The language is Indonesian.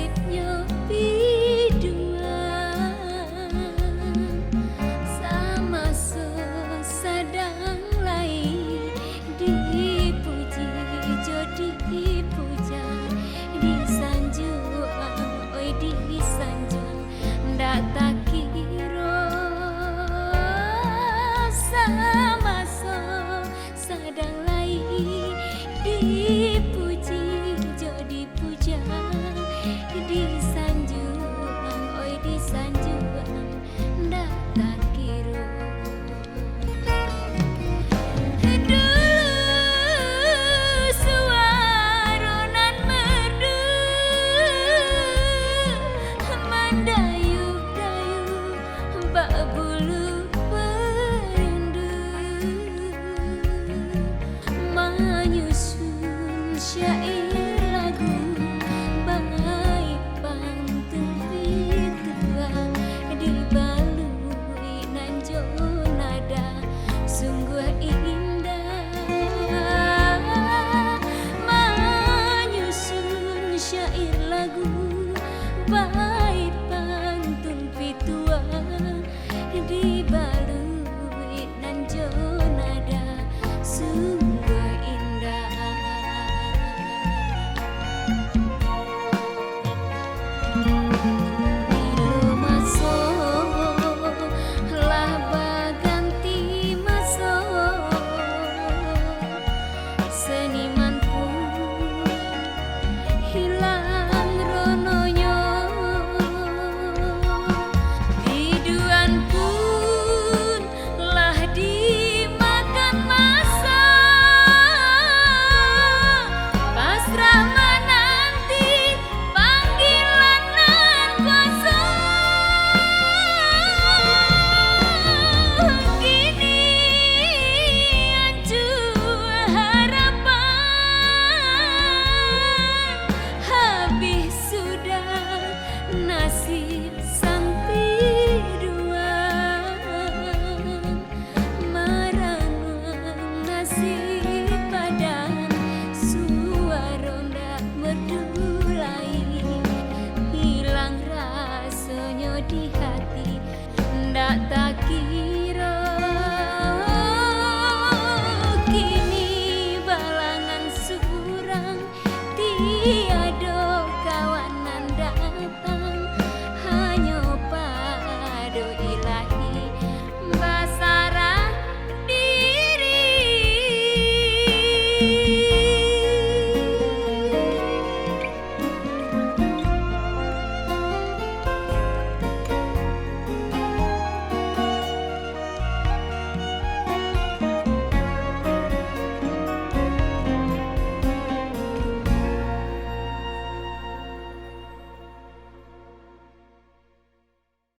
nasibnya bidua sama sesadang lain dipuji jadi dipuja disanjung oi disanjung ndak tak kira sama sesadang lain dipuji jadi puja disanjung oi disanjung ndak tak kira bulu perindu menyusun syair lagu baik pantun fitua dibalui nanjo nada sungguh indah menyusun syair lagu baik pantun fitua dibalui nanjo nada sungguh indah. Bilo maso lah baganti maso seniman pun hilang rononya biduan pun lah dimakan masa pasrah menanti panggilan nan kuasa kini hancur harapan habis sudah nasib sang biduan marangan nasib badan suara ndak berdulai hilang rasanya di hati ndak tak kira kini balangan surang tiada